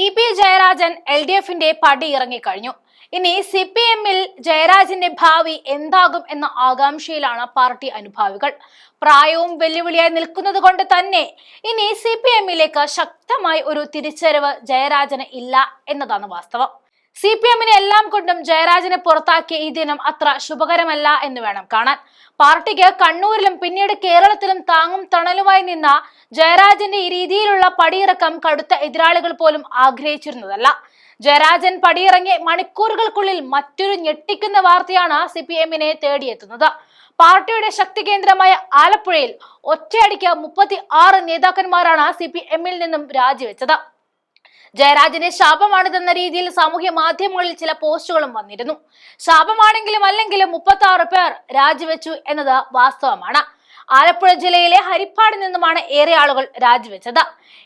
EP. Jayarajan എൽ.ഡി.എഫിന്റെ പടി ഇറങ്ങിക്കഴിഞ്ഞു. ഇനി CPM-ൽ ജയരാജന്റെ ഭാവി എന്താകും എന്ന ആകാംക്ഷയിലാണ് പാർട്ടി അനുഭാവികൾ. പ്രായവും വെല്ലുവിളിയായി നിൽക്കുന്നത് കൊണ്ട് തന്നെ ഇനി CPM-ലേക്ക് ശക്തമായി ഒരു തിരിച്ചറിവ് ജയരാജന് ഇല്ല എന്നതാണ് വാസ്തവം. CPM-നെ എല്ലാം കൊണ്ടും ജയരാജനെ പുറത്താക്കിയ ഈ ദിനം അത്ര ശുഭകരമല്ല എന്ന് വേണം കാണാൻ. പാർട്ടിക്ക് കണ്ണൂരിലും പിന്നീട് കേരളത്തിലും താങ്ങും തണലുമായി നിന്ന ജയരാജന്റെ ഈ രീതിയിലുള്ള പടിയിറക്കം കടുത്ത എതിരാളികൾ പോലും ആഗ്രഹിച്ചിരുന്നതല്ല. ജയരാജൻ പടിയിറങ്ങി മണിക്കൂറുകൾക്കുള്ളിൽ മറ്റൊരു ഞെട്ടിക്കുന്ന വാർത്തയാണ് CPM-നെ തേടിയെത്തുന്നത്. പാർട്ടിയുടെ ശക്തി കേന്ദ്രമായ ആലപ്പുഴയിൽ ഒറ്റയടിക്ക് 36 നേതാക്കന്മാരാണ് CPM-ൽ നിന്നും രാജിവെച്ചത്. ജയരാജന്റെ ശാപമാണിതെന്ന രീതിയിൽ സാമൂഹ്യ മാധ്യമങ്ങളിൽ ചില പോസ്റ്റുകളും വന്നിരുന്നു. ശാപമാണെങ്കിലും അല്ലെങ്കിലും 36 പേർ രാജിവെച്ചു എന്നത് വാസ്തവമാണ്. ആലപ്പുഴ ജില്ലയിലെ ഹരിപ്പാട് നിന്നുമാണ് ഏറെ ആളുകൾ രാജിവെച്ചത്.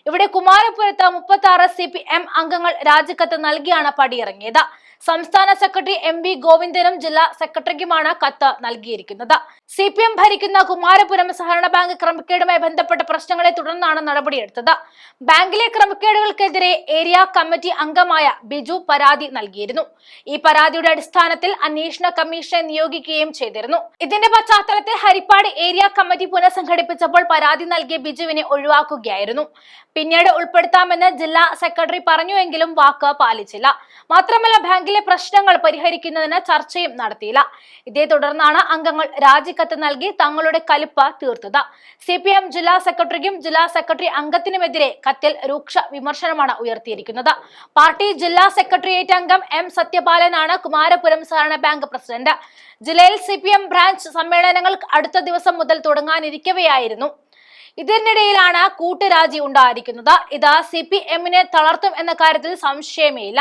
ഇവിടെ കുമാരപുരത്ത് 36 CPM അംഗങ്ങൾ രാജിക്കത്ത് നൽകിയാണ് പടിയിറങ്ങിയത്. സംസ്ഥാന സെക്രട്ടറി MV ഗോവിന്ദനും ജില്ലാ സെക്രട്ടറിക്കുമാണ് കത്ത് നൽകിയിരിക്കുന്നത്. CPM ഭരിക്കുന്ന കുമാരപുരം സഹകരണ ബാങ്ക് ക്രമക്കേടുമായി ബന്ധപ്പെട്ട പ്രശ്നങ്ങളെ തുടർന്നാണ് നടപടിയെടുത്തത്. ബാങ്കിലെ ക്രമക്കേടുകൾക്കെതിരെ ഏരിയ കമ്മിറ്റി അംഗമായ ബിജു പരാതി നൽകിയിരുന്നു. ഈ പരാതിയുടെ അടിസ്ഥാനത്തിൽ അന്വേഷണ കമ്മീഷനെ നിയോഗിക്കുകയും ചെയ്തിരുന്നു. ഇതിന്റെ പശ്ചാത്തലത്തിൽ ഹരിപ്പാട് ഏരിയ കമ്മിറ്റി പുനഃസംഘടിപ്പിച്ചപ്പോൾ പരാതി നൽകിയ ബിജുവിനെ ഒഴിവാക്കുകയായിരുന്നു. പിന്നീട് ഉൾപ്പെടുത്താമെന്ന് ജില്ലാ സെക്രട്ടറി പറഞ്ഞുവെങ്കിലും വാക്ക് പാലിച്ചില്ല. മാത്രമല്ല ബാങ്കിലെ പ്രശ്നങ്ങൾ പരിഹരിക്കുന്നതിന് ചർച്ചയും നടത്തിയില്ല. ഇതേ തുടർന്നാണ് അംഗങ്ങൾ രാജിക്കത്ത് നൽകി തങ്ങളുടെ കലിപ്പ് തീർത്തത്. CPM ജില്ലാ സെക്രട്ടറിക്കും ജില്ലാ സെക്രട്ടറി അംഗത്തിനുമെതിരെ കത്തിൽ രൂക്ഷ വിമർശനമാണ് ഉയർത്തിയിരിക്കുന്നത്. പാർട്ടി ജില്ലാ സെക്രട്ടേറിയറ്റ് അംഗം M സത്യപാലനാണ് കുമാരപുരം സഹകരണ ബാങ്ക് പ്രസിഡന്റ്. ജില്ലയിൽ CPM ബ്രാഞ്ച് സമ്മേളനങ്ങൾ അടുത്ത ദിവസം മുതൽ തുടങ്ങാനിരിക്കവെയായിരുന്നു. ഇതിനിടയിലാണ് കൂട്ടുരാജി ഉണ്ടായിരിക്കുന്നത്. ഇത് CPM-നെ തളർത്തും എന്ന കാര്യത്തിൽ സംശയമേയില്ല.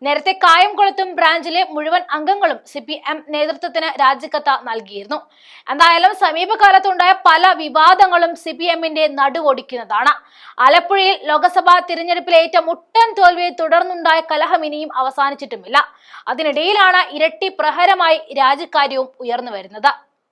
നേരത്തെ കായംകുളത്തും ബ്രാഞ്ചിലെ മുഴുവൻ അംഗങ്ങളും CPM നേതൃത്വത്തിന് രാജിക്കത്ത് നൽകിയിരുന്നു. എന്തായാലും സമീപകാലത്തുണ്ടായ പല വിവാദങ്ങളും CPM-ന്റെ നടുവൊടിക്കുന്നതാണ്. ആലപ്പുഴയിൽ ലോക്സഭാ തിരഞ്ഞെടുപ്പിലേറ്റ മുട്ടൻ തോൽവിയെ തുടർന്നുണ്ടായ കലഹം ഇനിയും അവസാനിച്ചിട്ടുമില്ല. അതിനിടയിലാണ് ഇരട്ടി പ്രഹരമായി രാജിക്കാര്യവും ഉയർന്നു വരുന്നത്.